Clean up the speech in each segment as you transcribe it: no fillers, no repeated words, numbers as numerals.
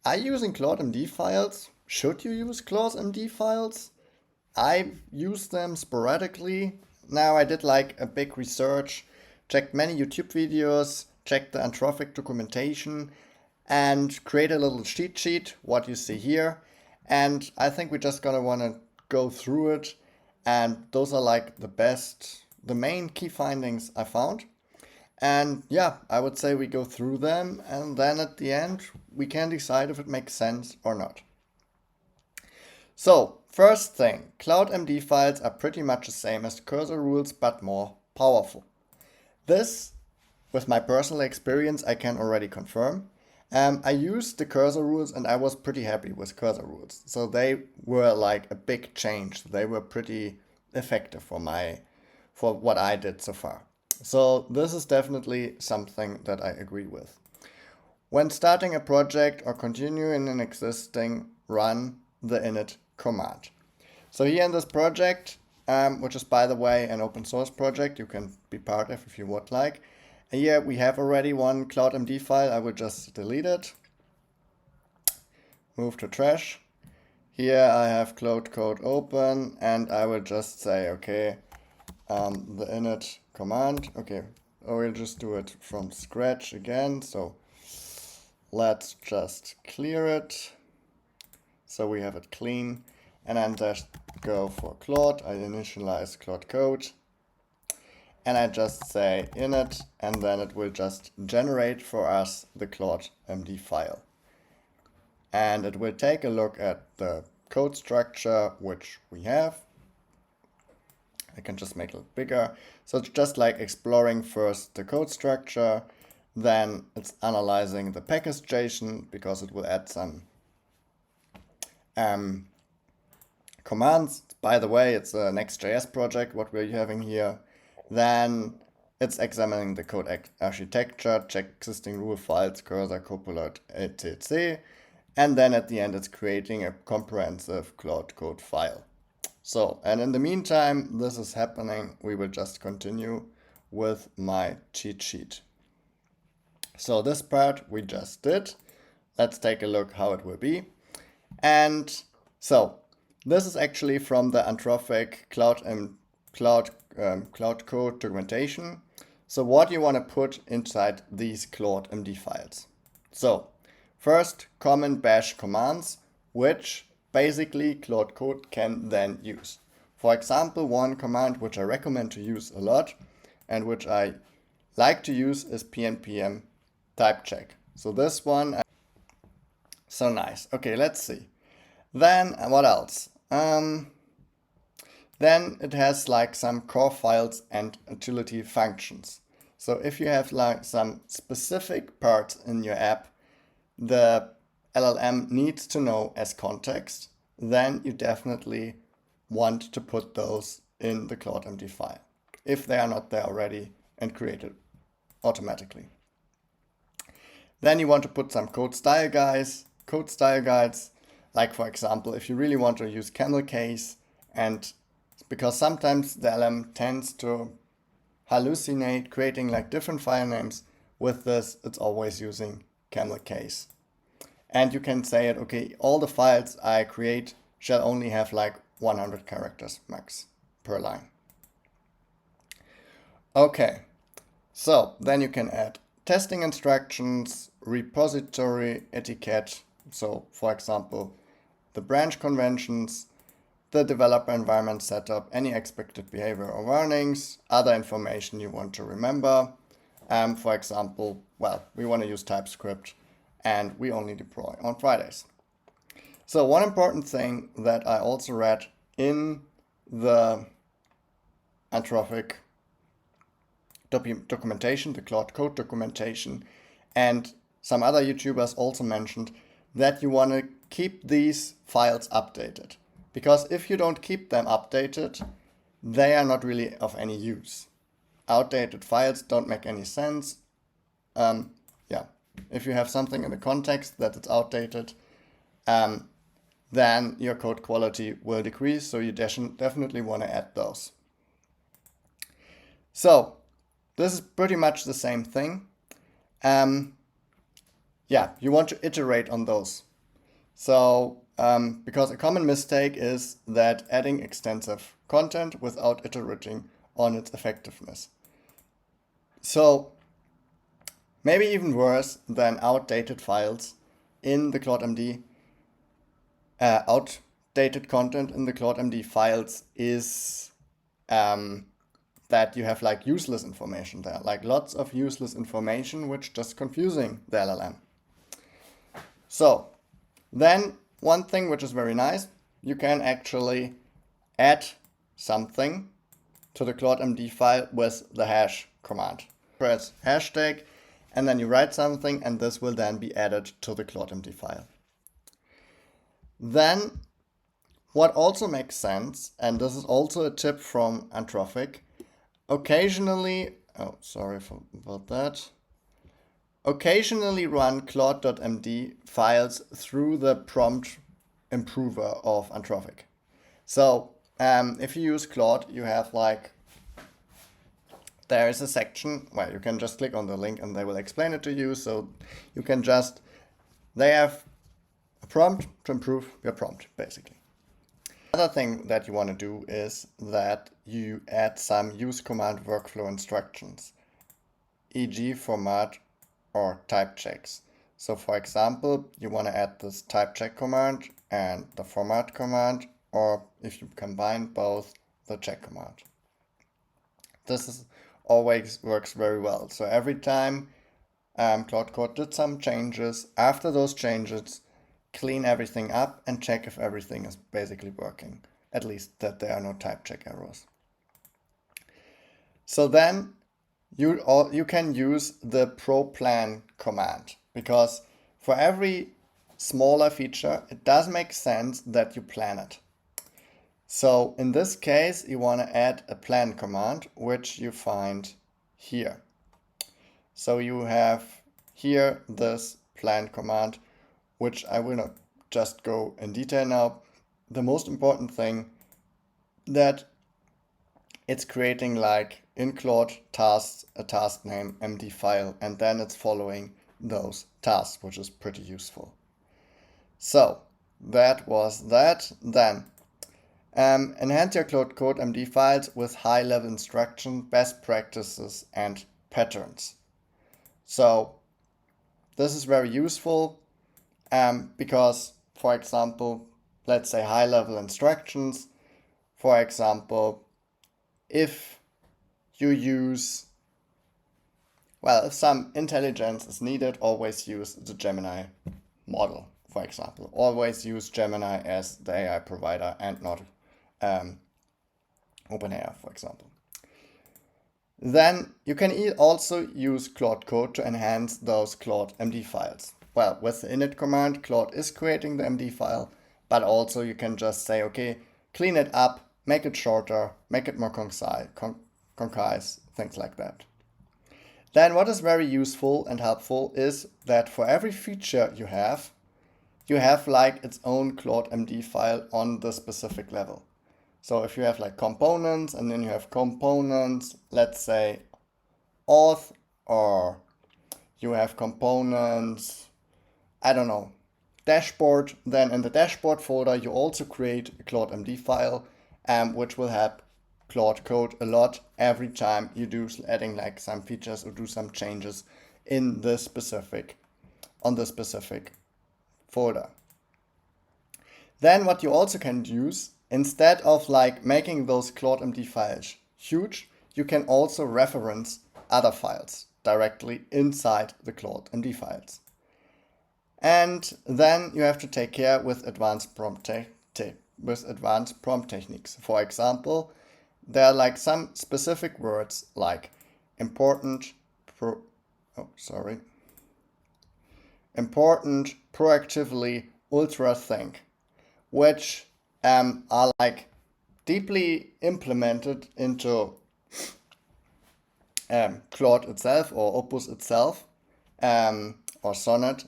Are you using Claude MD files? Should you use Claude MD files? I use them sporadically. Now I did like a big research, checked many YouTube videos, checked the Anthropic documentation, and create a little cheat sheet, what you see here. And I think we're just gonna wanna go through it. And those are like the main key findings I found. And yeah, I would say we go through them, and then at the end, we can decide if it makes sense or not. So, first thing, Claude MD files are pretty much the same as cursor rules, but more powerful. This, with my personal experience, I can already confirm. I used the cursor rules and I was pretty happy with cursor rules. So they were like a big change. They were pretty effective for what I did so far. So this is definitely something that I agree with. When starting a project or continuing an existing, run the init command. So here in this project, which is by the way an open source project, you can be part of if you would like. And here we have already one Claude MD file. I will just delete it. Move to trash. Here I have Claude code open, and I will just say, okay, the init command. Okay, I will just do it from scratch again. So let's just clear it. So we have it clean, and then just go for Claude. I initialize Claude code, and I just say init, and then it will just generate for us the Claude MD file. And it will take a look at the code structure which we have. I can just make it bigger. So it's just like exploring first the code structure, then it's analyzing the package JSON because it will add some commands. By the way, it's a Next.js project, what we're having here. Then it's examining the code architecture, check existing rule files, cursor, copilot, etc. And then at the end, it's creating a comprehensive Claude code file. So, and in the meantime, this is happening. We will just continue with my cheat sheet. So this part we just did. Let's take a look how it will be. And so this is actually from the Anthropic Cloud code documentation. So what you want to put inside these Claude MD files. So first, common bash commands, which basically Claude Code can then use. For example, one command which I recommend to use a lot and which I like to use is pnpm type check. So this one, so nice. Okay, let's see. Then what else? Then it has like some core files and utility functions. So if you have like some specific parts in your app the LLM needs to know as context, then you definitely want to put those in the Claude MD file if they are not there already and created automatically. Then you want to put some code style guides, like for example, if you really want to use camel case, and because sometimes the LLM tends to hallucinate, creating like different file names. With this, it's always using camel case. And you can say it, okay, all the files I create shall only have like 100 characters max per line. Okay, so then you can add testing instructions, repository etiquette. So for example, the branch conventions, the developer environment setup, any expected behavior or warnings, other information you want to remember. For example, well, we want to use TypeScript and we only deploy on Fridays. So one important thing that I also read in the Anthropic documentation, the Claude code documentation, and some other YouTubers also mentioned that you want to keep these files updated. Because if you don't keep them updated, they are not really of any use. Outdated files don't make any sense. If you have something in the context that it's outdated, then your code quality will decrease. So you definitely want to add those. So this is pretty much the same thing. You want to iterate on those So, because a common mistake is that adding extensive content without iterating on its effectiveness. So, maybe even worse than outdated files in the Claude MD, outdated content in the Claude MD files is that you have like useless information there, like lots of useless information which just confusing the LLM. So then one thing which is very nice, you can actually add something to the Claude MD file with the hash command. Press hashtag and then you write something and this will then be added to the Claude MD file. Then what also makes sense, and this is also a tip from Anthropic, occasionally, about that. Occasionally run Claude.md files through the prompt improver of Anthropic. So if you use Claude, you have like, there is a section where you can just click on the link and they will explain it to you. So you can just, they have a prompt to improve your prompt, basically. Another thing that you want to do is that you add some use command workflow instructions, e.g. format or type checks. So for example, you want to add this type check command and the format command, or if you combine both, the check command. This always works very well. So every time Claude Code did some changes, after those changes, clean everything up and check if everything is basically working, at least that there are no type check errors. So then you can use the pro plan command, because for every smaller feature, it does make sense that you plan it. So in this case, you want to add a plan command, which you find here. So you have here this plan command, which I will not just go in detail now. The most important thing that it's creating like in Claude tasks, a task name MD file, and then it's following those tasks, which is pretty useful. So that was that. Then enhance your Claude Code MD files with high-level instruction, best practices, and patterns. So this is very useful because, for example, let's say high-level instructions. For example, if you use, well, if some intelligence is needed, always use the Gemini model, for example. Always use Gemini as the AI provider and not OpenAI, for example. Then you can also use Claude Code to enhance those Claude MD files. Well, with the init command, Claude is creating the MD file, but also you can just say, okay, clean it up, make it shorter, make it more concise, things like that. Then what is very useful and helpful is that for every feature you have like its own Claude MD file on the specific level. So if you have like components and then you have components, let's say auth, or you have components, I don't know, dashboard, then in the dashboard folder, you also create a Claude MD file, which will help Claude Code a lot every time you do adding like some features or do some changes in the specific, on the specific folder. Then what you also can use, instead of like making those Claude MD files huge, you can also reference other files directly inside the Claude MD files. And then you have to take care with advanced prompt techniques. For example, there are like some specific words like important, proactively, ultra think, which are like deeply implemented into Claude itself or Opus itself or Sonnet.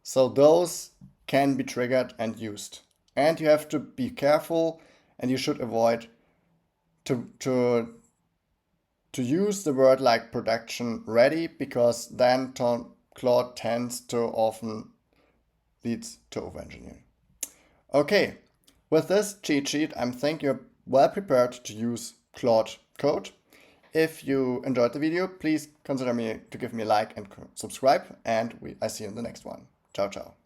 So those can be triggered and used. And you have to be careful and you should avoid to use the word like production ready, because then Claude tends to often leads to overengineering. Okay, with this cheat sheet, I think you're well prepared to use Claude Code. If you enjoyed the video, please consider me to give me a like and subscribe, and I see you in the next one. Ciao, ciao.